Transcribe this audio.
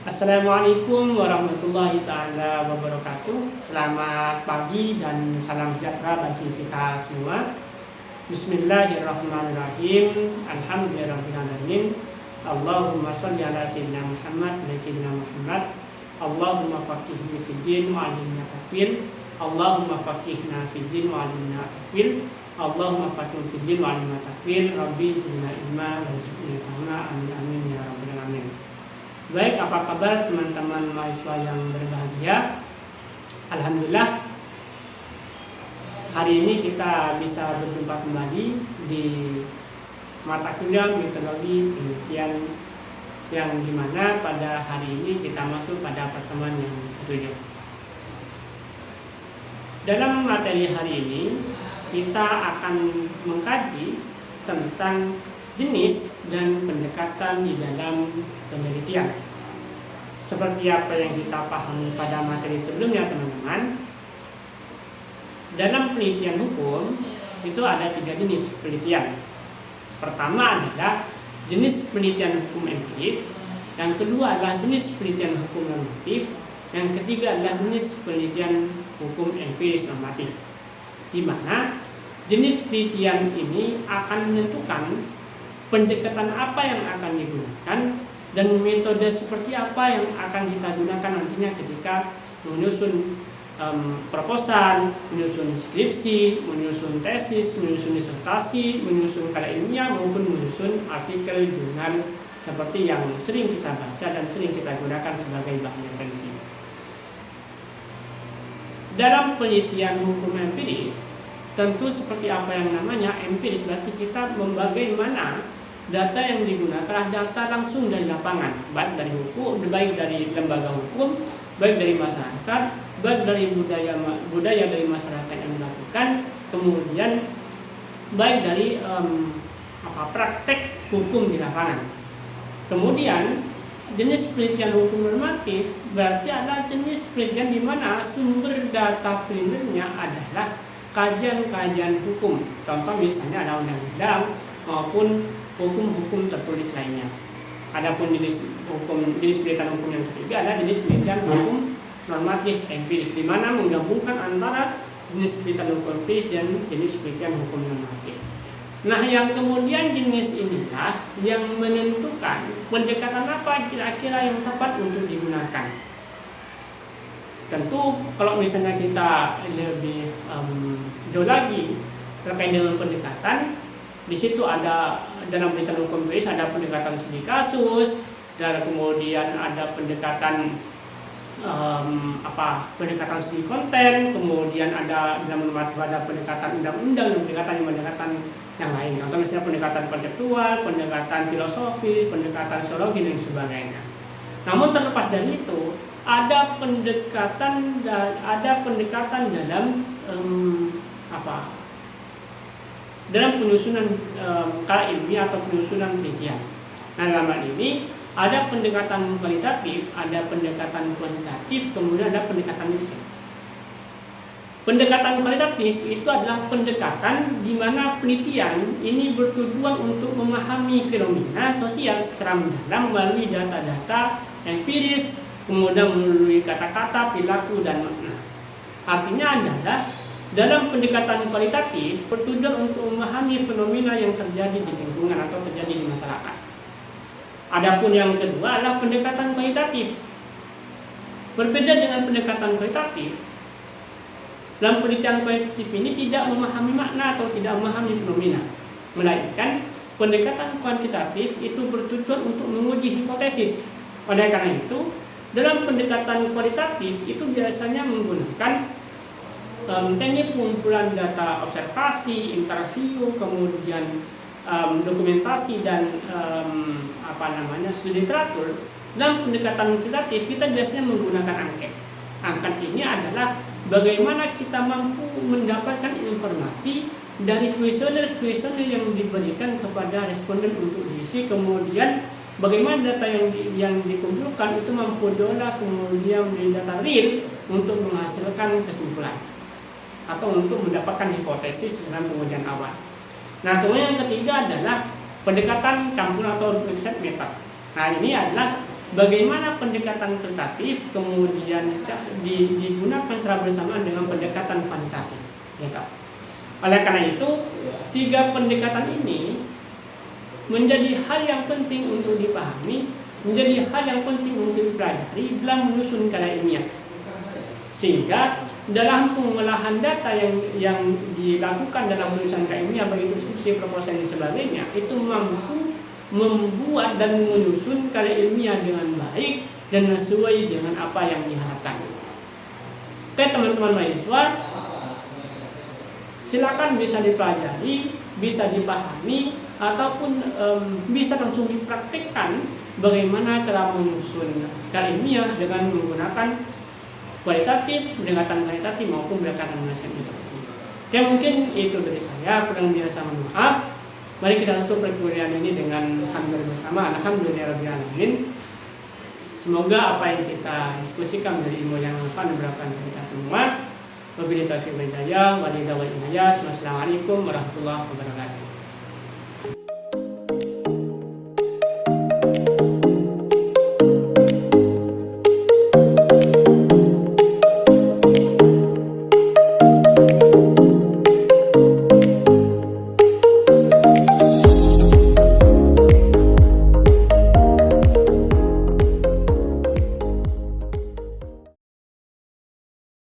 Assalamualaikum warahmatullahi taala wabarakatuh. Selamat pagi dan salam sejahtera bagi kita semua. Bismillahirrahmanirrahim. Alhamdulillahirabbil Allahumma shalli ala sayyidina Muhammad wa sayyidina Muhammad. Allahumma faqihna fid din wa 'allimna tafwid. Allahumma faqihna fid din wa 'allimna tafwid. Allahumma faqihna fid din wa 'allimna tafwid. Rabbi zidna ilma warzuqna fahma. Amin amin ya rabbal alamin. Baik, apa kabar teman-teman mahasiswa yang berbahagia? Alhamdulillah, hari ini kita bisa berjumpa kembali di mata kuliah metodologi penelitian yang dimana pada hari ini kita masuk pada pertemuan yang ketujuh. Dalam materi hari ini kita akan mengkaji tentang jenis dan pendekatan di dalam penelitian. Seperti apa yang kita pahami pada materi sebelumnya, teman-teman, dalam penelitian hukum itu ada 3 jenis penelitian. Pertama adalah jenis penelitian hukum empiris, yang kedua adalah jenis penelitian hukum normatif, yang ketiga adalah jenis penelitian hukum empiris normatif, di mana jenis penelitian ini akan menentukan pendekatan apa yang akan digunakan dan metode seperti apa yang akan kita gunakan nantinya ketika menyusun proposal, menyusun skripsi, menyusun tesis, menyusun disertasi, menyusun karya ilmiah maupun menyusun artikel jurnal seperti yang sering kita baca dan sering kita gunakan sebagai bahan referensi. Dalam penelitian hukum empiris, tentu seperti apa yang namanya empiris, berarti kita bagaimana data yang digunakan adalah data langsung dari lapangan, baik dari hukum, baik dari lembaga hukum, baik dari masyarakat, baik dari budaya dari masyarakat yang dilakukan, kemudian baik dari praktek hukum di lapangan. Kemudian jenis penelitian hukum normatif berarti adalah jenis penelitian di mana sumber data primernya adalah kajian-kajian hukum. Contoh misalnya ada undang-undang maupun hukum-hukum tertulis lainnya. Adapun jenis penelitian hukum yang ketiga adalah jenis penelitian hukum normatif empiris, di mana menggabungkan antara jenis penelitian hukum empiris dan jenis penelitian hukum normatif. Nah, yang kemudian jenis inilah yang menentukan pendekatan apa kira-kira yang tepat untuk digunakan. Tentu kalau misalnya kita lebih jauh lagi terkait dengan pendekatan, di situ ada dalam penelitian hukum empiris ada pendekatan studi kasus, dan kemudian ada pendekatan pendekatan studi konten, kemudian ada dalam normatif ada pendekatan undang-undang dan pendekatan yang lain. Contoh misalnya pendekatan konseptual, pendekatan filosofis, pendekatan sosiologi dan sebagainya. Namun terlepas dari itu, ada pendekatan dalam dalam penyusunan karya ilmiah atau penyusunan penelitian. Nah, dalam hal ini ada pendekatan kualitatif, ada pendekatan kuantitatif, kemudian ada pendekatan riset. Pendekatan kualitatif itu adalah pendekatan di mana penelitian ini bertujuan untuk memahami fenomena sosial secara mendalam melalui data-data empiris, kemudian melalui kata-kata, perilaku, dan makna. Artinya adalah dalam pendekatan kualitatif bertujuan untuk memahami fenomena yang terjadi di lingkungan atau terjadi di masyarakat. Adapun yang kedua adalah pendekatan kualitatif. Berbeda dengan pendekatan kualitatif, dalam penelitian kualitatif ini tidak memahami makna atau tidak memahami fenomena, melainkan pendekatan kuantitatif itu bertujuan untuk menguji hipotesis. Oleh karena itu, dalam pendekatan kualitatif itu biasanya menggunakan teknik pengumpulan data observasi, interview, kemudian dokumentasi dan studi literatur. Dalam pendekatan kualitatif kita biasanya menggunakan angket. Angket ini adalah bagaimana kita mampu mendapatkan informasi dari kuesioner yang diberikan kepada responden untuk diisi, kemudian bagaimana data yang dikumpulkan itu mampu diolah kemudian menjadi data real untuk menghasilkan kesimpulan atau untuk mendapatkan hipotesis dengan pengujian awal. Nah, kemudian yang ketiga adalah pendekatan campur atau mixed method. Nah, ini adalah bagaimana pendekatan kualitatif kemudian digunakan secara bersamaan dengan pendekatan kuantitatif. Ya, Kak. Oleh karena itu, 3 pendekatan ini menjadi hal yang penting untuk dipahami, menjadi hal yang penting untuk dipelajari dalam menyusun karya ilmiah. Sehingga dalam pengolahan data yang dilakukan dalam penyusunan karya ilmiah, baik itu skripsi, proposal dan sebagainya, itu mampu membuat dan menyusun karya ilmiah dengan baik dan sesuai dengan apa yang diharapkan. Oke, teman-teman mahasiswa, silakan bisa dipelajari, bisa dipahami, ataupun bisa langsung dipraktikkan bagaimana cara menyusun karya ilmiah dengan menggunakan kualitatif, pendekatan kualitatif maupun pendekatan metodologi. Oke, mungkin itu dari saya, kurang biasa mohon maaf. Mari kita tutup perkuliahan ini dengan hamdulillah bersama. Alhamdulillahirabbil alamin. Semoga apa yang kita diskusikan dari ilmu yang manfaat dan bermanfaat untuk kita semua. Wabillahi taufiq wal hidayah. Wassalamualaikum warahmatullahi wabarakatuh.